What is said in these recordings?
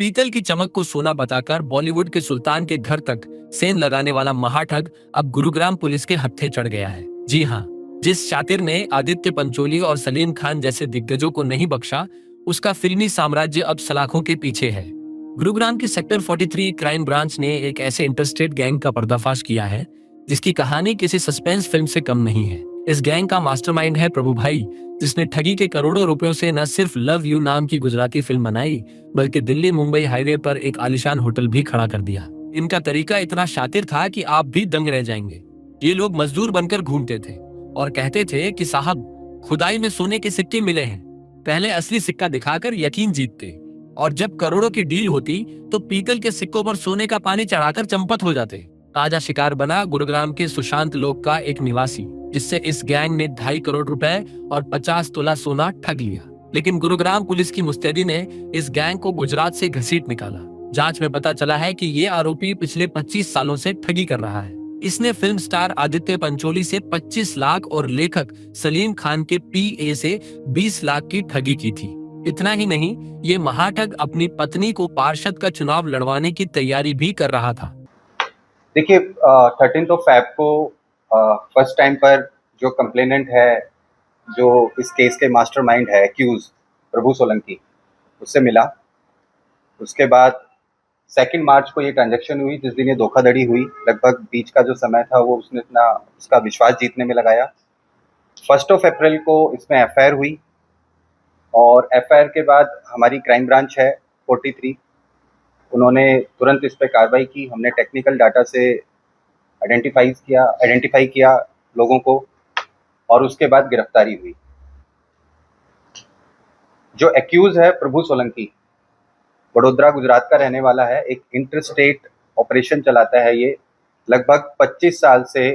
पीतल की चमक को सोना बताकर बॉलीवुड के सुल्तान के घर तक सेंध लगाने वाला महाठग अब गुरुग्राम पुलिस के हत्थे चढ़ गया है। जी हाँ, जिस शातिर ने आदित्य पंचोली और सलीम खान जैसे दिग्गजों को नहीं बख्शा, उसका फिल्मी साम्राज्य अब सलाखों के पीछे है। गुरुग्राम की सेक्टर 43 क्राइम ब्रांच ने एक ऐसे इंटरस्टेट गैंग का पर्दाफाश किया है जिसकी कहानी किसी सस्पेंस फिल्म से कम नहीं है। इस गैंग का मास्टरमाइंड है प्रभु भाई, जिसने ठगी के करोड़ों रुपयों से न सिर्फ लव यू नाम की गुजराती फिल्म बनाई, बल्कि दिल्ली मुंबई हाईवे पर एक आलीशान होटल भी खड़ा कर दिया। इनका तरीका इतना शातिर था कि आप भी दंग रह जाएंगे। ये लोग मजदूर बनकर घूमते थे और कहते थे कि साहब, खुदाई में सोने के सिक्के मिले हैं। पहले असली सिक्का दिखाकर यकीन जीतते, और जब करोड़ों की डील होती तो पीतल के सिक्कों पर सोने का पानी चढ़ाकर चंपत हो जाते। ताजा शिकार बना गुरुग्राम के सुशांत लोक का एक निवासी, जिससे इस गैंग ने 2.5 करोड़ रुपए और 50 तोला सोना ठग लिया। लेकिन गुरुग्राम पुलिस की मुस्तैदी ने इस गैंग को गुजरात से घसीट निकाला। जांच में पता चला है कि ये आरोपी पिछले 25 सालों से ठगी कर रहा है। इसने फिल्म स्टार आदित्य पंचोली से 25 लाख और लेखक सलीम खान के पीए से 20 लाख की ठगी की थी। इतना ही नहीं, ये महाठग अपनी पत्नी को पार्षद का चुनाव लड़वाने की तैयारी भी कर रहा था। देखिए, 13 को फर्स्ट टाइम पर जो कंप्लेनेंट है, जो इस केस के मास्टरमाइंड है, एक्यूज प्रभु सोलंकी, उससे मिला। उसके बाद 2 मार्च को ये ट्रांजैक्शन हुई, जिस दिन ये धोखाधड़ी हुई। लगभग बीच का जो समय था वो उसने अपना उसका विश्वास जीतने में लगाया। 1 अप्रैल को इसमें एफआईआर हुई, और एफआईआर के बाद हमारी क्राइम ब्रांच है 43, उन्होंने तुरंत इस पर कार्रवाई की। हमने टेक्निकल डाटा से आइडेंटिफाई किया लोगों को, और उसके बाद गिरफ्तारी हुई। जो एक्यूज है प्रभु सोलंकी, वडोदरा गुजरात का रहने वाला है। एक इंटरस्टेट ऑपरेशन चलाता है ये। लगभग 25 साल से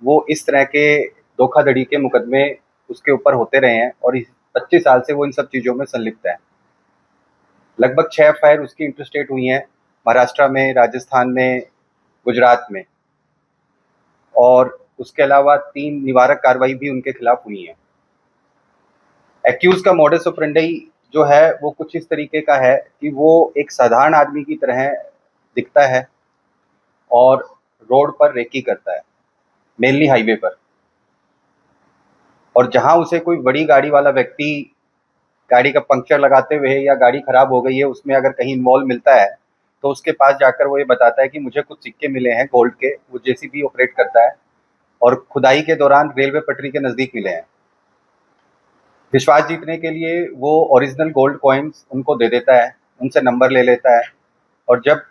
वो इस तरह के धोखाधड़ी के मुकदमे उसके ऊपर होते रहे हैं, और 25 साल से वो इन सब चीज़ों में संलिप्त है। लगभग 6 एफआईआर उसकी इंटरस्टेट हुई हैं, महाराष्ट्र में, राजस्थान में, गुजरात में, और उसके अलावा 3 निवारक कार्रवाई भी उनके खिलाफ हुई है। एक्यूज का मॉडस ऑपरेंडी जो है वो कुछ इस तरीके का है कि वो एक साधारण आदमी की तरह दिखता है और रोड पर रेकी करता है, मेनली हाईवे पर। और जहां उसे कोई बड़ी गाड़ी वाला व्यक्ति गाड़ी का पंक्चर लगाते हुए या गाड़ी खराब हो गई है उसमें अगर कहीं इन्वॉल्व मिलता है, तो उसके पास जाकर वो ये बताता है कि मुझे कुछ सिक्के मिले हैं गोल्ड के। वो जेसीबी ऑपरेट करता है और खुदाई के दौरान रेलवे पटरी के नज़दीक मिले हैं। विश्वास जीतने के लिए वो ओरिजिनल गोल्ड कॉइन्स उनको दे देता है, उनसे नंबर ले लेता है, और जब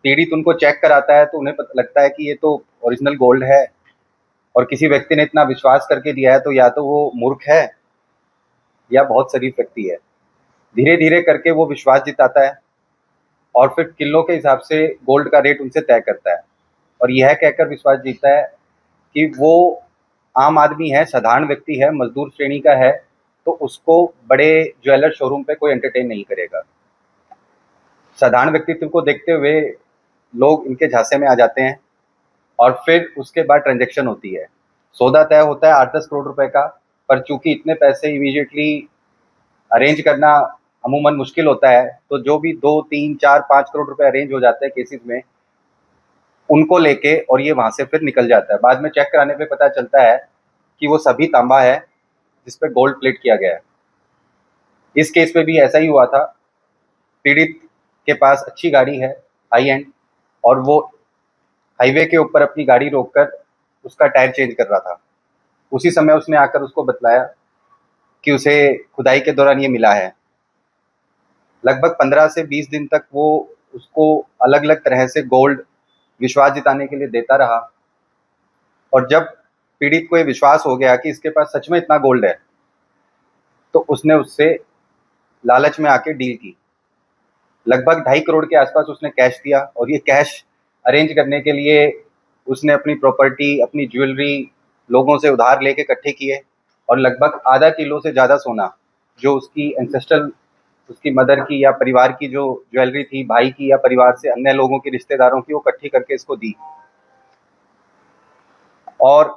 पीड़ित उनको चेक कराता है तो उन्हें पता लगता है कि ये तो ओरिजिनल गोल्ड है, और किसी व्यक्ति ने इतना विश्वास करके दिया है तो या तो वो मूर्ख है या बहुत शरीफ व्यक्ति है। धीरे धीरे करके वो विश्वास जिताता है, और फिर किलो के हिसाब से गोल्ड का रेट उनसे तय करता है, और यह कहकर विश्वास जीतता है कि वो आम आदमी है, साधारण व्यक्ति है, मजदूर श्रेणी का है, तो उसको बड़े ज्वेलर शोरूम पे कोई एंटरटेन नहीं करेगा। साधारण व्यक्तित्व को देखते हुए लोग इनके झांसे में आ जाते हैं, और फिर उसके बाद ट्रांजैक्शन होती है। सौदा तय होता है 8-10 करोड़ रुपए का, पर चूंकि इतने पैसे इमीडिएटली अरेंज करना अमूमन मुश्किल होता है, तो जो भी 2, 3, 4, 5 करोड़ रुपए अरेंज हो जाते हैं केसेस में, उनको लेके और ये वहां से फिर निकल जाता है। बाद में चेक कराने पे पता चलता है कि वो सभी तांबा है जिस पे गोल्ड प्लेट किया गया है। इस केस पे भी ऐसा ही हुआ था। पीड़ित के पास अच्छी गाड़ी है, हाई एंड, और वो हाईवे के ऊपर अपनी गाड़ी रोककर उसका टायर चेंज कर रहा था। उसी समय उसने आकर उसको बतलाया कि उसे खुदाई के दौरान ये मिला है। लगभग 15 से 20 दिन तक वो उसको अलग अलग तरह से गोल्ड विश्वास जिताने के लिए देता रहा, और जब पीड़ित को ये विश्वास हो गया कि इसके पास सच में इतना गोल्ड है, तो उसने उससे लालच में आके डील की। लगभग 2.5 करोड़ के आसपास उसने कैश दिया, और ये कैश अरेंज करने के लिए उसने अपनी प्रॉपर्टी, अपनी ज्वेलरी लोगों से उधार लेके इकट्ठे किए, और लगभग आधा किलो से ज़्यादा सोना, जो उसकी एंसेस्ट्रल, उसकी मदर की या परिवार की जो ज्वेलरी थी, भाई की या परिवार से अन्य लोगों की, रिश्तेदारों की, वो इकट्ठी करके इसको दी। और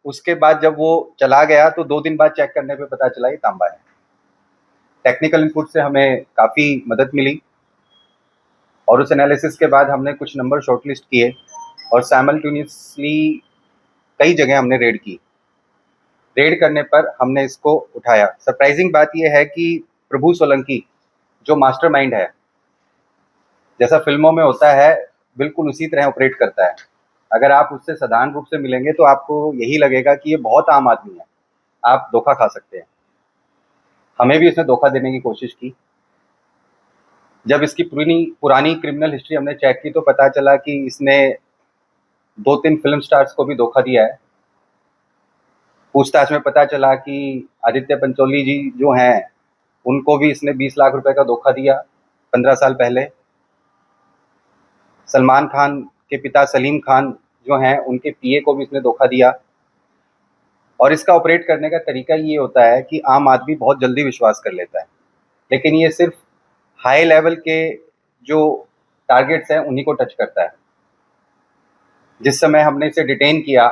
उसके बाद जब वो चला गया तो 2 दिन बाद चेक करने पे पता चला ये तांबा है। टेक्निकल इनपुट से हमें काफ़ी मदद मिली, और उस एनालिसिस के बाद हमने कुछ नंबर शॉर्टलिस्ट किए और साइमल्टेनियसली कई जगह हमने रेड की। रेड करने पर हमने इसको उठाया। सरप्राइजिंग बात यह है कि प्रभु सोलंकी जो मास्टरमाइंड है, जैसा फिल्मों में होता है बिल्कुल उसी तरह ऑपरेट करता है। अगर आप उससे साधारण रूप से मिलेंगे तो आपको यही लगेगा कि ये बहुत आम आदमी है, आप धोखा खा सकते हैं। हमें भी इसने धोखा देने की कोशिश की। जब इसकी पुरानी क्रिमिनल हिस्ट्री हमने चेक की तो पता चला कि इसने 2-3 फिल्म स्टार्स को भी धोखा दिया है। पूछताछ में पता चला कि आदित्य पंचोली जी जो हैं उनको भी इसने 20 लाख रुपए का धोखा दिया 15 साल पहले। सलमान खान के पिता सलीम खान जो हैं उनके पीए को भी इसने धोखा दिया। और इसका ऑपरेट करने का तरीका ये होता है कि आम आदमी बहुत जल्दी विश्वास कर लेता है, लेकिन ये सिर्फ हाई लेवल के जो टारगेट्स हैं उन्हीं को टच करता है। जिस समय हमने इसे डिटेन किया,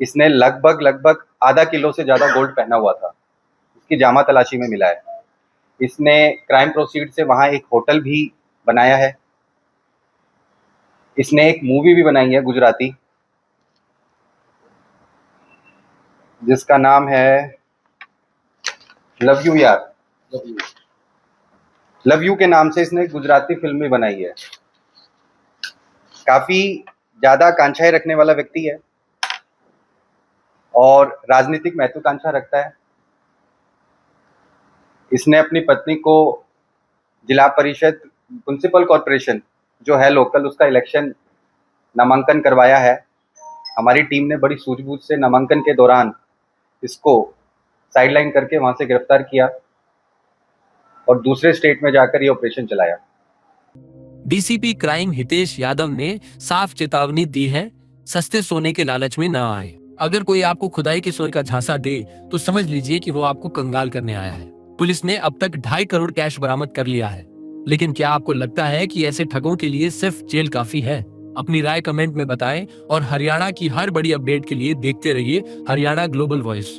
इसने लगभग आधा किलो से ज़्यादा गोल्ड पहना हुआ था। इसकी जामा तलाशी में मिला है। इसने क्राइम प्रोसीड से वहाँ एक होटल भी बनाया है। इसने एक मूवी भी बनाई है गुजराती, जिसका नाम है लव यू यार, लव यू के नाम से इसने एक गुजराती फिल्म भी बनाई है। काफी ज्यादा आकांक्षाएं रखने वाला व्यक्ति है और राजनीतिक महत्वाकांक्षा रखता है। इसने अपनी पत्नी को जिला परिषद म्युनिसिपल कॉर्पोरेशन जो है लोकल, उसका इलेक्शन नामांकन करवाया है। हमारी टीम ने बड़ी सूझबूझ से नामांकन के दौरान इसको साइडलाइन करके वहां से गिरफ्तार किया और दूसरे स्टेट में जाकर ये ऑपरेशन चलाया। डीसीपी क्राइम हितेश यादव ने साफ चेतावनी दी है, सस्ते सोने के लालच में न आए। अगर कोई आपको खुदाई के सोने का झांसा दे तो समझ लीजिए कि वो आपको कंगाल करने आया है। पुलिस ने अब तक 2.5 करोड़ कैश बरामद कर लिया है। लेकिन क्या आपको लगता है कि ऐसे ठगों के लिए सिर्फ जेल काफी है? अपनी राय कमेंट में बताएं और हरियाणा की हर बड़ी अपडेट के लिए देखते रहिए हरियाणा ग्लोबल वॉइस।